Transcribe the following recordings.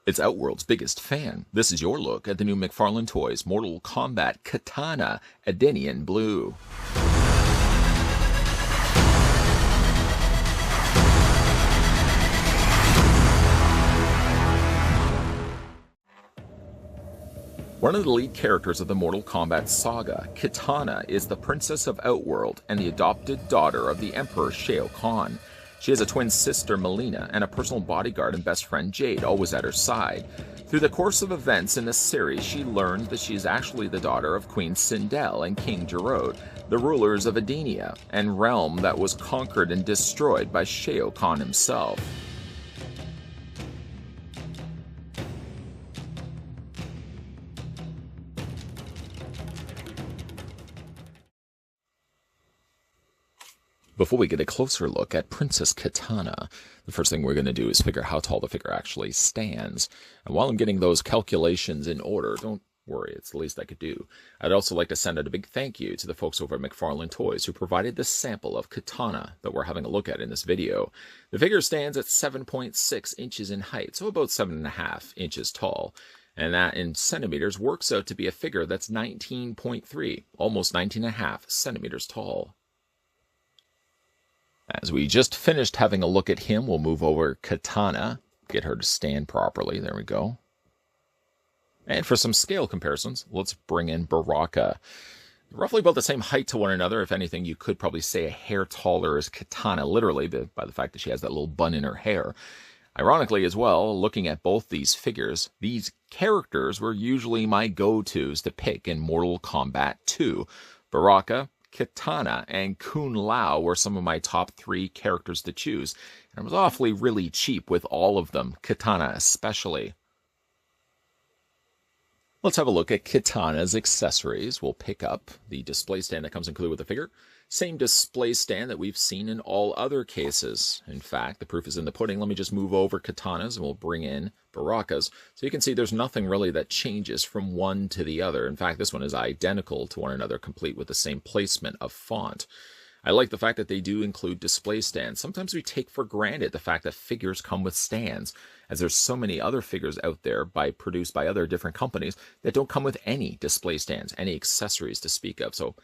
It's Outworld's biggest fan. This is your look at the new McFarlane Toys Mortal Kombat Kitana Edenian Blue. One of the lead characters of the Mortal Kombat saga, Kitana is the Princess of Outworld and the adopted daughter of the Emperor Shao Kahn. She has a twin sister, Melina, and a personal bodyguard and best friend, Jade, always at her side. Through the course of events in this series, she learned that she is actually the daughter of Queen Sindel and King Gerode, the rulers of Edenia, and realm that was conquered and destroyed by Shao Kahn himself. Before we get a closer look at Princess Kitana, the first thing we're going to do is figure how tall the figure actually stands. And while I'm getting those calculations in order, don't worry, it's the least I could do. I'd also like to send out a big thank you to the folks over at McFarlane Toys who provided this sample of Kitana that we're having a look at in this video. The figure stands at 7.6 inches in height, so about 7.5 inches tall. And that in centimeters works out to be a figure that's 19.3, almost 19.5 centimeters tall. As we just finished having a look at him, we'll move over Kitana, get her to stand properly. There we go. And for some scale comparisons, let's bring in Baraka. Roughly about the same height to one another. If anything, you could probably say a hair taller as Kitana, literally, by the fact that she has that little bun in her hair. Ironically as well, looking at both these figures, these characters were usually my go-tos to pick in Mortal Kombat 2. Baraka, Kitana, and Kun Lao were some of my top 3 characters to choose, and I was awfully really cheap with all of them, Kitana especially. Let's have a look at Kitana's accessories. We'll pick up the display stand that comes included with the figure. Same display stand that we've seen in all other cases. In fact, the proof is in the pudding. Let me just move over Kitana's and we'll bring in Baraka's. So you can see there's nothing really that changes from one to the other. In fact, this one is identical to one another, complete with the same placement of font. I like the fact that they do include display stands. Sometimes we take for granted the fact that figures come with stands, as there's so many other figures out there produced by other different companies that don't come with any display stands, any accessories to speak of. So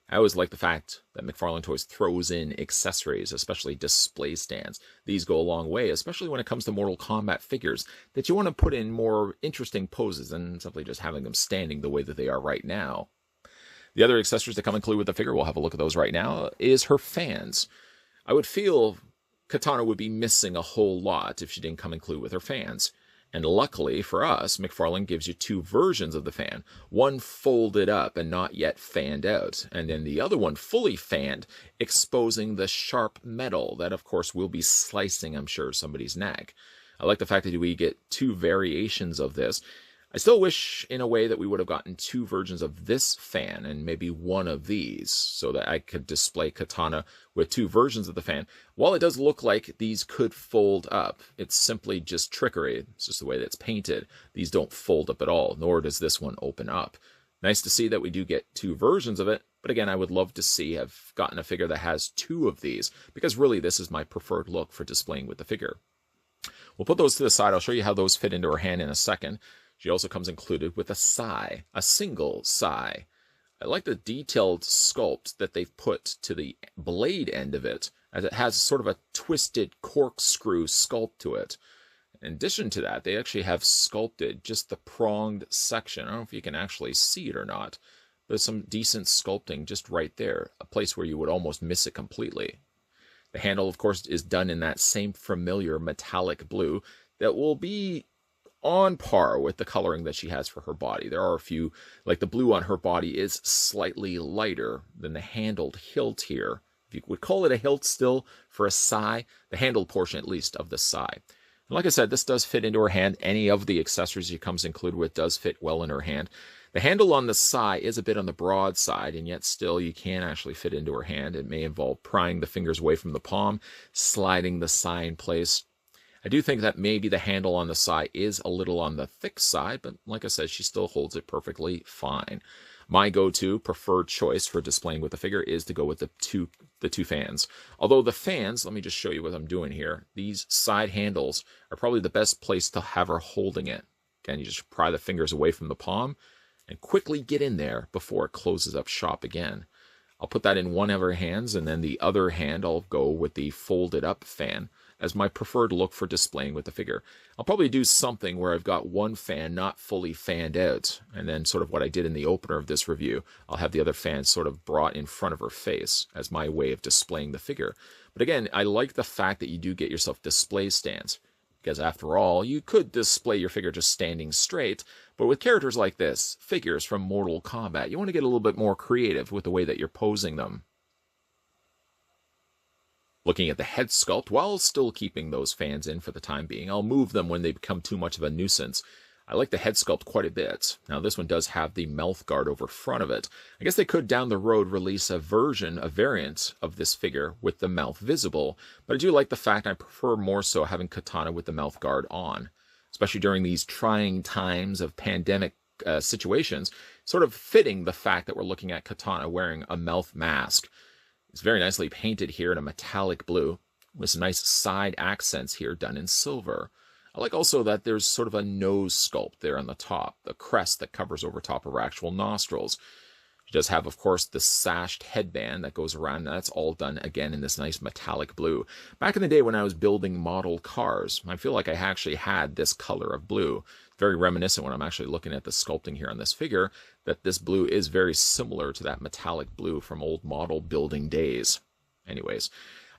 I always like the fact that McFarlane Toys throws in accessories, especially display stands. These go a long way, especially when it comes to Mortal Kombat figures, that you want to put in more interesting poses than simply just having them standing the way that they are right now. The other accessories that come included with the figure, we'll have a look at those right now, is her fans. I would feel Kitana would be missing a whole lot if she didn't come included with her fans. And luckily for us, McFarlane gives you 2 versions of the fan. One folded up and not yet fanned out, and then the other one fully fanned, exposing the sharp metal that, of course, will be slicing, I'm sure, somebody's neck. I like the fact that we get 2 variations of this. I still wish, in a way, that we would have gotten 2 versions of this fan and maybe one of these, so that I could display Kitana with 2 versions of the fan. While it does look like these could fold up, it's simply just trickery. It's just the way that it's painted. These don't fold up at all, nor does this one open up. Nice to see that we do get 2 versions of it, but again, I would love to have gotten a figure that has 2 of these, because really this is my preferred look for displaying with the figure. We'll put those to the side. I'll show you how those fit into her hand in a second. She also comes included with a sai, a single sai. I like the detailed sculpt that they've put to the blade end of it, as it has sort of a twisted corkscrew sculpt to it. In addition to that, they actually have sculpted just the pronged section. I don't know if you can actually see it or not. There's some decent sculpting just right there, a place where you would almost miss it completely. The handle, of course, is done in that same familiar metallic blue that will be on par with the coloring that she has for her body. There are a few, like the blue on her body is slightly lighter than the handled hilt here. If you would call it a hilt still for a sai, the handled portion at least of the sai. And like I said, this does fit into her hand. Any of the accessories she comes included with does fit well in her hand. The handle on the sai is a bit on the broad side, and yet still you can actually fit into her hand. It may involve prying the fingers away from the palm, sliding the sai in place. I do think that maybe the handle on the sai is a little on the thick side, but like I said, she still holds it perfectly fine. My go-to preferred choice for displaying with the figure is to go with the two fans. Although the fans, let me just show you what I'm doing here. These side handles are probably the best place to have her holding it. Again, you just pry the fingers away from the palm and quickly get in there before it closes up shop again. I'll put that in one of her hands, and then the other hand I'll go with the folded up fan as my preferred look for displaying with the figure. I'll probably do something where I've got one fan not fully fanned out, and then sort of what I did in the opener of this review, I'll have the other fan sort of brought in front of her face as my way of displaying the figure. But again, I like the fact that you do get yourself display stands, because after all, you could display your figure just standing straight, but with characters like this, figures from Mortal Kombat, you want to get a little bit more creative with the way that you're posing them. Looking at the head sculpt, while still keeping those fans in for the time being, I'll move them when they become too much of a nuisance. I like the head sculpt quite a bit. Now this one does have the mouth guard over front of it. I guess they could down the road release a variant of this figure with the mouth visible, but I do like the fact I prefer more so having Kitana with the mouth guard on, especially during these trying times of pandemic situations, sort of fitting the fact that we're looking at Kitana wearing a mouth mask. It's very nicely painted here in a metallic blue, with some nice side accents here done in silver. I like also that there's sort of a nose sculpt there on the top, the crest that covers over top of her actual nostrils. She does have, of course, the sashed headband that goes around, and that's all done, again, in this nice metallic blue. Back in the day when I was building model cars, I feel like I actually had this color of blue. Very reminiscent when I'm actually looking at the sculpting here on this figure, that this blue is very similar to that metallic blue from old model building days. Anyways,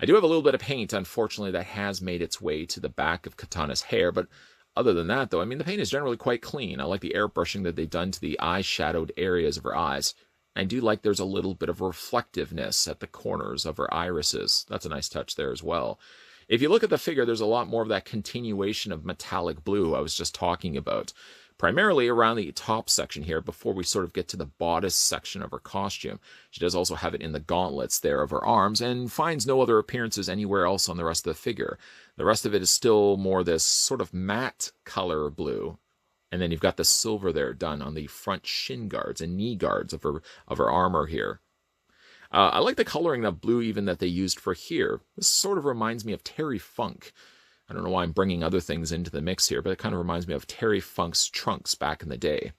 I do have a little bit of paint, unfortunately, that has made its way to the back of Kitana's hair, but other than that, though, I mean, the paint is generally quite clean. I like the airbrushing that they've done to the eye-shadowed areas of her eyes. I do like there's a little bit of reflectiveness at the corners of her irises. That's a nice touch there as well. If you look at the figure, there's a lot more of that continuation of metallic blue I was just talking about, primarily around the top section here before we sort of get to the bodice section of her costume. She does also have it in the gauntlets there of her arms and finds no other appearances anywhere else on the rest of the figure. The rest of it is still more this sort of matte color blue. And then you've got the silver there done on the front shin guards and knee guards of her armor here. I like the coloring of blue even that they used for here. This sort of reminds me of Terry Funk. I don't know why I'm bringing other things into the mix here, but it kind of reminds me of Terry Funk's trunks back in the day.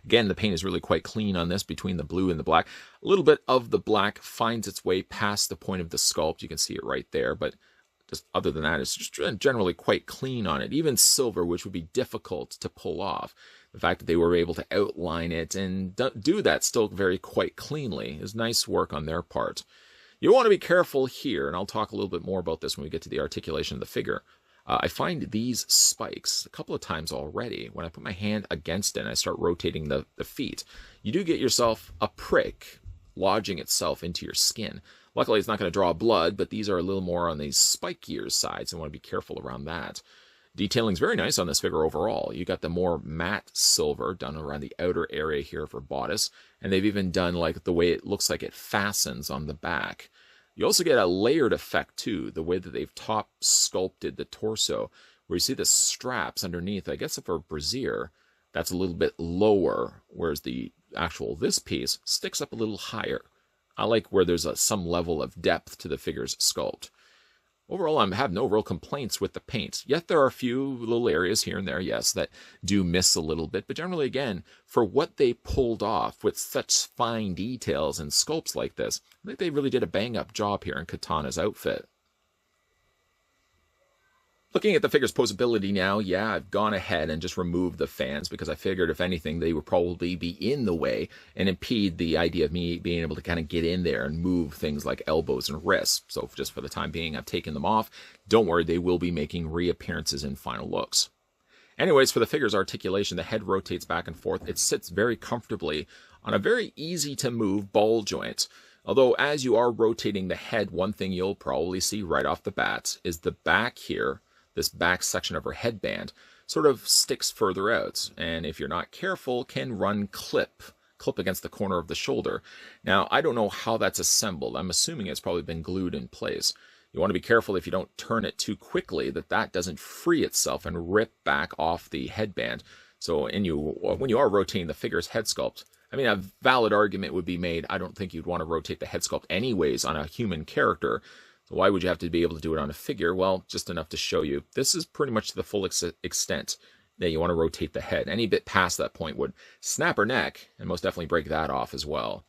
Again, the paint is really quite clean on this between the blue and the black. A little bit of the black finds its way past the point of the sculpt. You can see it right there, but just other than that, it's just generally quite clean on it. Even silver, which would be difficult to pull off. The fact that they were able to outline it and do that still quite cleanly is nice work on their part. You want to be careful here, and I'll talk a little bit more about this when we get to the articulation of the figure. I find these spikes a couple of times already. When I put my hand against it and I start rotating the feet, you do get yourself a prick lodging itself into your skin. Luckily, it's not going to draw blood, but these are a little more on the spikier side, so I want to be careful around that. Detailing's very nice on this figure overall. You got the more matte silver done around the outer area here of her bodice, and they've even done like the way it looks like it fastens on the back. You also get a layered effect too, the way that they've top sculpted the torso, where you see the straps underneath, I guess for a brassiere, that's a little bit lower, whereas the actual this piece sticks up a little higher. I like where there's some level of depth to the figure's sculpt. Overall, I have no real complaints with the paint. Yet there are a few little areas here and there, yes, that do miss a little bit. But generally, again, for what they pulled off with such fine details and sculpts like this, I think they really did a bang-up job here in Kitana's outfit. Looking at the figure's posability now, yeah, I've gone ahead and just removed the fans because I figured if anything, they would probably be in the way and impede the idea of me being able to kind of get in there and move things like elbows and wrists. So just for the time being, I've taken them off. Don't worry, they will be making reappearances in final looks. Anyways, for the figure's articulation, the head rotates back and forth. It sits very comfortably on a very easy to move ball joint. Although as you are rotating the head, one thing you'll probably see right off the bat is the back here. This back section of her headband sort of sticks further out, and if you're not careful, can run clip against the corner of the shoulder. Now, I don't know how that's assembled. I'm assuming it's probably been glued in place. You want to be careful if you don't turn it too quickly that doesn't free itself and rip back off the headband. So when you are rotating the figure's head sculpt, I mean, a valid argument would be made, I don't think you'd want to rotate the head sculpt anyways on a human character. So why would you have to be able to do it on a figure? Well, just enough to show you. This is pretty much to the full extent that you want to rotate the head. Any bit past that point would snap her neck and most definitely break that off as well.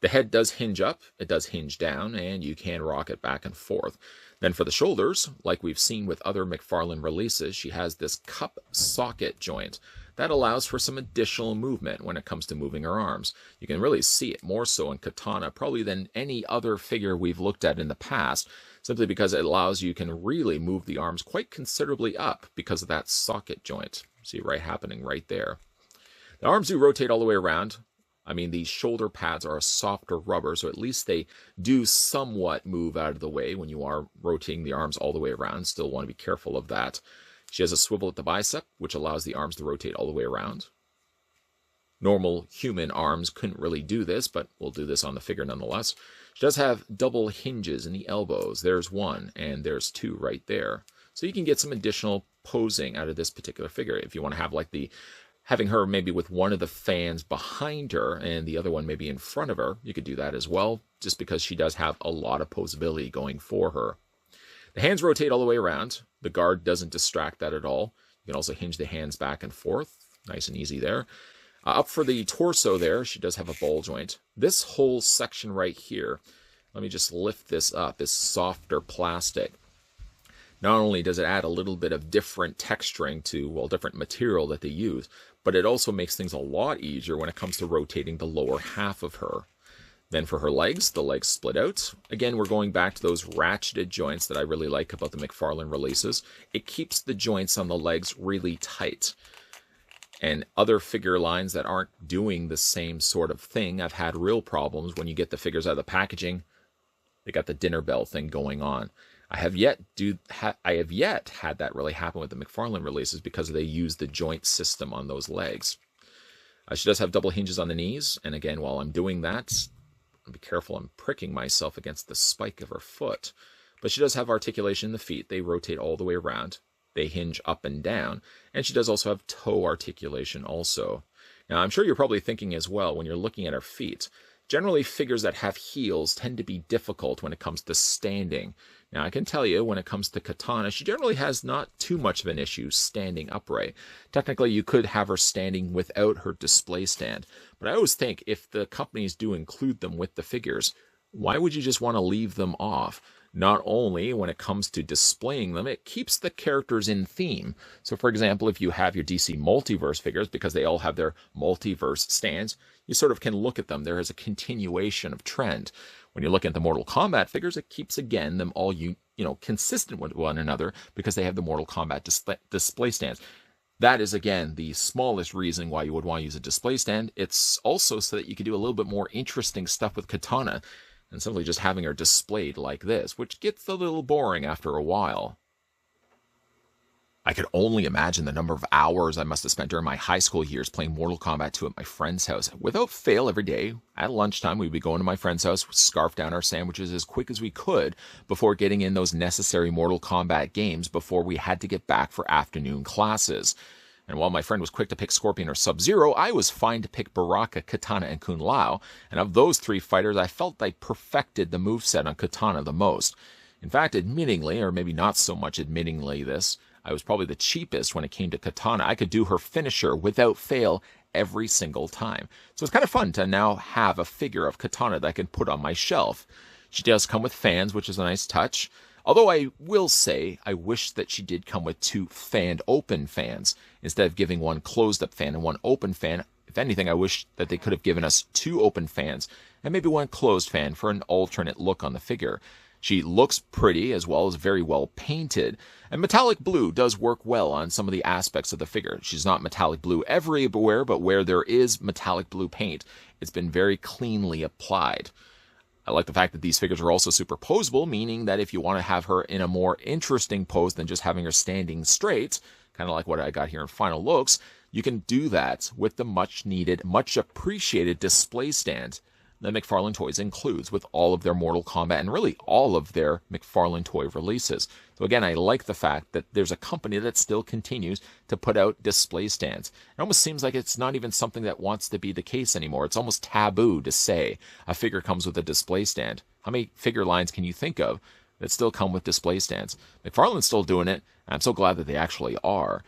The head does hinge up, it does hinge down, and you can rock it back and forth. Then for the shoulders, like we've seen with other McFarlane releases, she has this cup socket joint. That allows for some additional movement when it comes to moving her arms. You can really see it more so in Kitana, probably than any other figure we've looked at in the past, simply because it allows you can really move the arms quite considerably up because of that socket joint. See happening right there. The arms do rotate all the way around. I mean, these shoulder pads are a softer rubber, so at least they do somewhat move out of the way when you are rotating the arms all the way around. Still want to be careful of that. She has a swivel at the bicep, which allows the arms to rotate all the way around. Normal human arms couldn't really do this, but we'll do this on the figure nonetheless. She does have double hinges in the elbows. There's one, and there's two right there. So you can get some additional posing out of this particular figure. If you want to have like having her maybe with one of the fans behind her and the other one maybe in front of her, you could do that as well, just because she does have a lot of posability going for her. The hands rotate all the way around. The guard doesn't distract that at all. You can also hinge the hands back and forth. Nice and easy there. Up for the torso there, she does have a ball joint. This whole section right here, let me just lift this up, is softer plastic. Not only does it add a little bit of different texturing to, well, different material that they use, but it also makes things a lot easier when it comes to rotating the lower half of her. Then for her legs, the legs split out. Again, we're going back to those ratcheted joints that I really like about the McFarlane releases. It keeps the joints on the legs really tight. And other figure lines that aren't doing the same sort of thing, I've had real problems when you get the figures out of the packaging. They got the dinner bell thing going on. I have yet had that really happen with the McFarlane releases because they use the joint system on those legs. She does have double hinges on the knees, and again, while I'm doing that, be careful, I'm pricking myself against the spike of her foot. But she does have articulation in the feet. They rotate all the way around. They hinge up and down, and she does also have toe articulation also. Now, I'm sure you're probably thinking as well when you're looking at her feet, generally figures that have heels tend to be difficult when it comes to standing. Now, I can tell you, when it comes to Kitana, she generally has not too much of an issue standing upright. Technically, you could have her standing without her display stand. But I always think if the companies do include them with the figures, why would you just want to leave them off? Not only when it comes to displaying them, it keeps the characters in theme. So, for example, if you have your DC Multiverse figures, because they all have their multiverse stands, you sort of can look at them. There is a continuation of trend. When you look at the Mortal Kombat figures, it keeps, again, them all consistent with one another because they have the Mortal Kombat display stands. That is, again, the smallest reason why you would want to use a display stand. It's also so that you can do a little bit more interesting stuff with Kitana and simply just having her displayed like this, which gets a little boring after a while. I could only imagine the number of hours I must have spent during my high school years playing Mortal Kombat 2 at my friend's house. Without fail, every day, at lunchtime, we'd be going to my friend's house, scarf down our sandwiches as quick as we could before getting in those necessary Mortal Kombat games before we had to get back for afternoon classes. And while my friend was quick to pick Scorpion or Sub-Zero, I was fine to pick Baraka, Kitana, and Kun Lao. And of those three fighters, I felt I perfected the moveset on Kitana the most. In fact, admittingly, or maybe not so much admittingly this, I was probably the cheapest when it came to Kitana. I could do her finisher without fail every single time. So it's kind of fun to now have a figure of Kitana that I can put on my shelf. She does come with fans, which is a nice touch. Although I will say, I wish that she did come with two fanned open fans, instead of giving one closed up fan and one open fan. If anything, I wish that they could have given us two open fans and maybe one closed fan for an alternate look on the figure. She looks pretty as well as very well painted, and metallic blue does work well on some of the aspects of the figure. She's not metallic blue everywhere, but where there is metallic blue paint, it's been very cleanly applied. I like the fact that these figures are also superposable, meaning that if you want to have her in a more interesting pose than just having her standing straight, kind of like what I got here in Final Looks, you can do that with the much needed, much appreciated display stand that McFarlane Toys includes with all of their Mortal Kombat and really all of their McFarlane toy releases. So again, I like the fact that there's a company that still continues to put out display stands. It almost seems like it's not even something that wants to be the case anymore. It's almost taboo to say a figure comes with a display stand. How many figure lines can you think of that still come with display stands? McFarlane's still doing it, and I'm so glad that they actually are.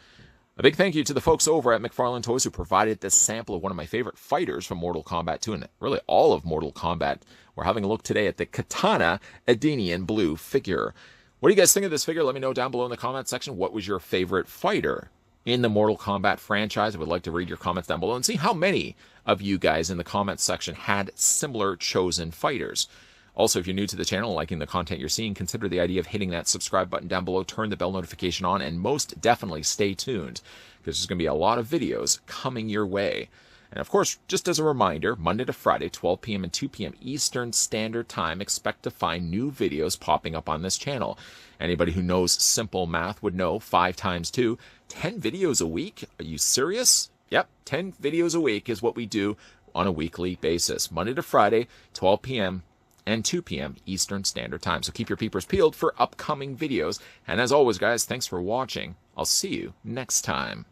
A big thank you to the folks over at McFarlane Toys who provided this sample of one of my favorite fighters from Mortal Kombat 2 and really all of Mortal Kombat. We're having a look today at the Kitana Edenian blue figure. What do you guys think of this figure? Let me know down below in the comment section. What was your favorite fighter in the Mortal Kombat franchise? I would like to read your comments down below and see how many of you guys in the comments section had similar chosen fighters. Also, if you're new to the channel and liking the content you're seeing, consider the idea of hitting that subscribe button down below, turn the bell notification on, and most definitely stay tuned, because there's going to be a lot of videos coming your way. And of course, just as a reminder, Monday to Friday, 12 p.m. and 2 p.m. Eastern Standard Time, expect to find new videos popping up on this channel. Anybody who knows simple math would know 5 times 2, 10 videos a week? Are you serious? Yep, 10 videos a week is what we do on a weekly basis. Monday to Friday, 12 p.m. and 2 p.m. Eastern Standard Time. So keep your peepers peeled for upcoming videos. And as always, guys, thanks for watching. I'll see you next time.